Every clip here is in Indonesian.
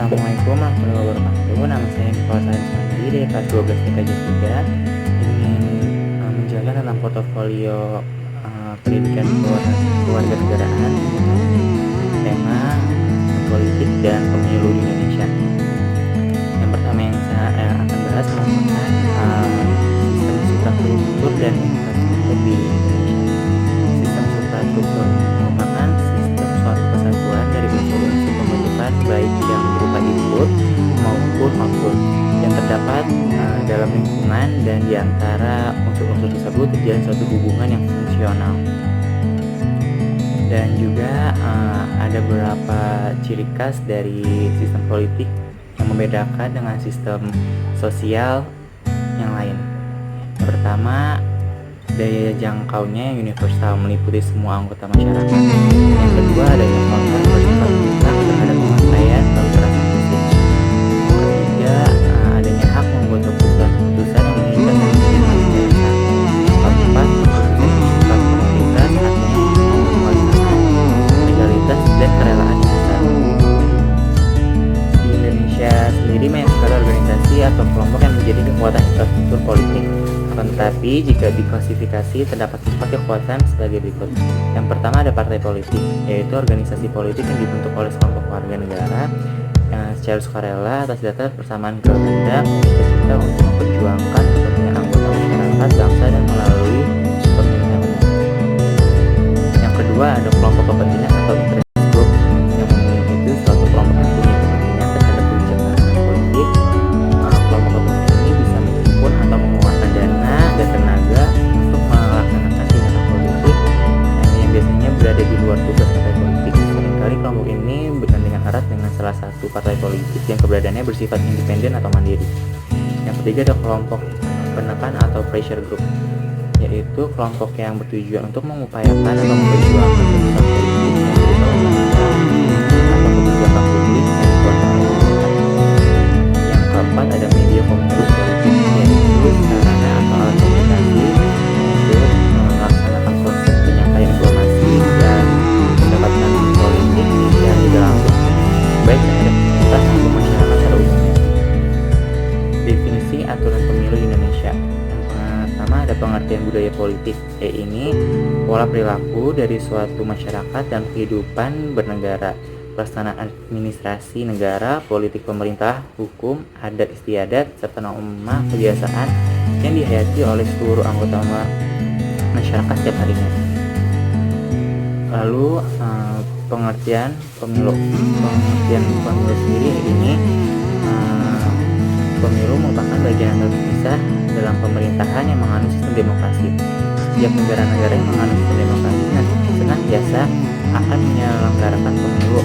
Assalamualaikum warahmatullahi wabarakatuh. Nama saya Nikola Sariswandi dari kelas 12 TKJ 3. Ingin menjelaskan tentang portofolio pendidikan kewarganegaraan dengan tema politik dan pemilu di Indonesia. Yang pertama yang saya akan bahas merupakan sistem suprastruktur dan infrastruktur di Indonesia. Sistem suprastruktur merupakan sistem suatu kesatuan dari unsur-unsur pembentukan baik yang berupa input maupun output yang terdapat dalam lingkungan, dan diantara unsur-unsur tersebut terjalin suatu hubungan yang fungsional. Dan juga ada beberapa ciri khas dari sistem politik yang membedakan dengan sistem sosial yang lain. Yang pertama, daya jangkaunya yang universal, meliputi semua anggota masyarakat. Yang kedua, adanya kontrol bersifat mutlak terhadap pemakaian kekerasan fisik. Yang ketiga, adanya hak membuat keputusan yang mengikat dan masyarakat. Yang keempat, keputusan bersifat komunitas, artinya menguasai legalitas dan kerelaan yang besar. Di Indonesia sendiri banyak sekali organisasi atau kelompok yang menjadi kekuatan infrastruktur politik. Akan tetapi jika diklasifikasi terdapat 4 kekuatan sebagai berikut. Yang pertama ada partai politik, yaitu organisasi politik yang dibentuk oleh sekelompok warga negara yang secara sukarela atas dasar persamaan kehendak dan cita-cita untuk memperjuangkan kepentingan anggota masyarakat, bangsa, dan melalui pemilihan umum. Yang kedua ada kelompok kepentingan atau interest group, yang itu suatu kelompok yang punya kepentingan terhadap kebijakan politik. Kelompok kepentingan ini bisa menghimpun atau mengeluarkan dana dan tenaga untuk melaksanakan tindakan politik yang biasanya berada di luar tugas partai politik. Seringkali kelompok ini bergandengan erat dengan salah satu partai politik yang keberadaannya bersifat independen atau mandiri. Yang ketiga ada kelompok penekan atau pressure group, yaitu kelompok yang bertujuan untuk mengupayakan atau memperjuangkan keputusan politik yang berupa undang-undang atau kebijakan publik yang dibuat oleh pemerintah. Yang keempat ada media komunikasi politik, yaitu sarana atau alat komunikasi untuk melaksanakan proses penyampaian informasi dan mendapatkan politik yang tidak langsung, baik terhadap pemerintah maupun masyarakat pada umumnya. Definisi aturan pemilu di Indonesia. Yang pertama ada pengertian budaya politik, ini pola perilaku dari suatu masyarakat dan kehidupan bernegara, pelaksanaan administrasi negara, politik pemerintah, hukum, adat istiadat, serta norma kebiasaan yang dihayati oleh seluruh anggota masyarakat setiap harinya. Lalu pengertian pemilu. Pengertian pemilu sendiri ini pemilu merupakan bagian yang terpisah dalam pemerintahan yang menganut sistem demokrasi. Setiap negara-negara yang menganut sistem demokrasi senantiasa akan menyelenggarakan pemilu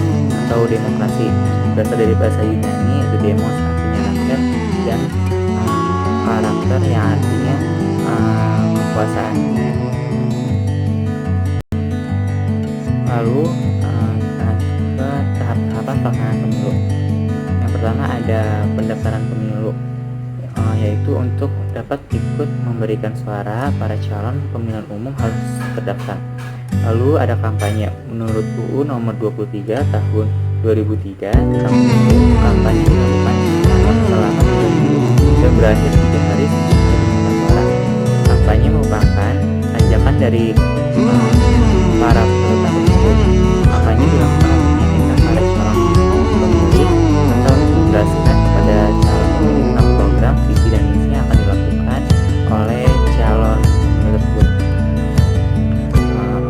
atau demokrasi. Berasal dari bahasa Yunani yaitu demos, artinya rakyat, dan karakter yang artinya kekuasaan. Lalu ke tahap-tahapan pelaksanaan pemilu. Yang pertama ada pendaftaran pemilu, yaitu untuk dapat ikut memberikan suara para calon pemilihan umum harus terdaftar. Lalu ada kampanye. Menurut UU nomor 23 tahun 2003 tentang pemilu, kampanye dilakukan selama 3 minggu dan berakhir 3 hari sebelum pemungutan suara. Kampanye merupakan ajakan dari para peserta pemilu. Kampanye dilakukan untuk meyakinkan para calon pemilih atau menjelaskan kepada calon pemilih tentang program, visi, dan misi yang akan dilakukan oleh calon pemilih tersebut.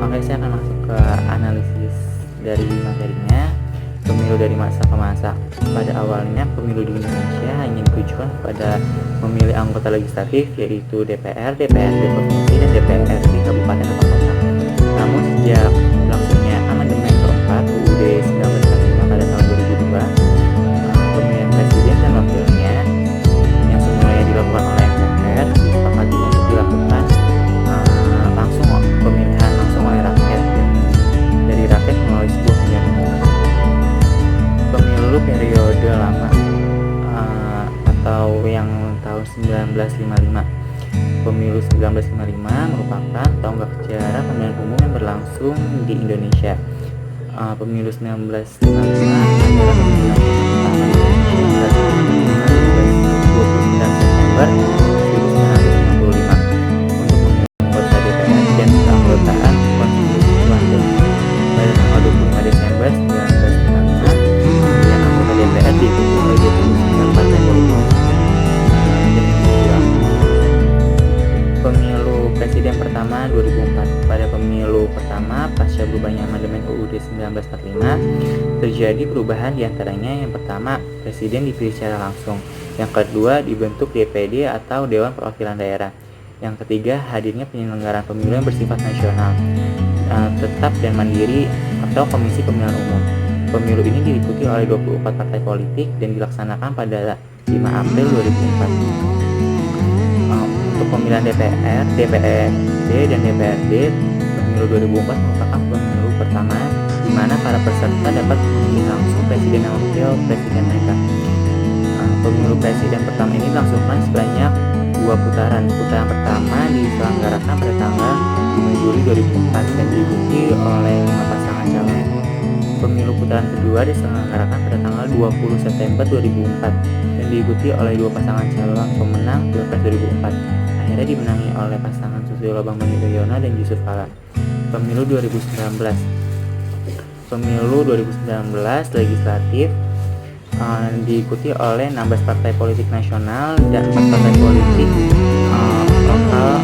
Oke, saya akan masuk ke analisis dari materinya. Pemilu dari masa ke masa. Pada awalnya pemilu di Indonesia hanya ditujukan kepada memilih anggota legislatif, yaitu DPR, DPRD provinsi, dan DPRD kabupaten atau kota. Namun sejak berlangsungnya amandemen keempat UUD 1945 pada tahun 2002, pemilihan presiden dan wakilnya yang semulanya dilakukan oleh MPR disepakati untuk dilakukan langsung, pemilihan langsung oleh rakyat dari rakyat melalui sebuah pemilihan umum. Pemilu periode lama atau yang tahun 1955. Pemilu 1955 merupakan tonggak sejarah pemilihan umum yang berlangsung di Indonesia. Pemilu 1955 adalah pemilihan pertama 1945 terjadi perubahan diantaranya. Yang pertama, presiden dipilih secara langsung. Yang kedua, dibentuk DPD atau Dewan Perwakilan Daerah. Yang ketiga, hadirnya penyelenggaraan pemilu yang bersifat nasional, tetap dan mandiri atau Komisi Pemilihan Umum. Pemilu ini diikuti oleh 24 partai politik dan dilaksanakan pada 5 April 2004. Untuk pemilihan DPR, DPRD, dan DPRD, pemilu 2004 merupakan pemilu pertama di mana para peserta dapat memilih langsung presiden dan wakil presiden mereka. Pemilu presiden pertama ini dilangsungkan sebanyak 2 putaran. Putaran pertama diselenggarakan pada tanggal 5 Juli 2004 dan diikuti oleh 5 pasangan calon. Pemilu putaran kedua diselenggarakan pada tanggal 20 September 2004 dan diikuti oleh 2 pasangan calon pemenang Pilpres 2004. Akhirnya dimenangi oleh pasangan Susilo Bambang Yudhoyono dan Yusuf Kala. Pemilu 2019 legislatif diikuti oleh 16 partai politik nasional dan 4 partai politik lokal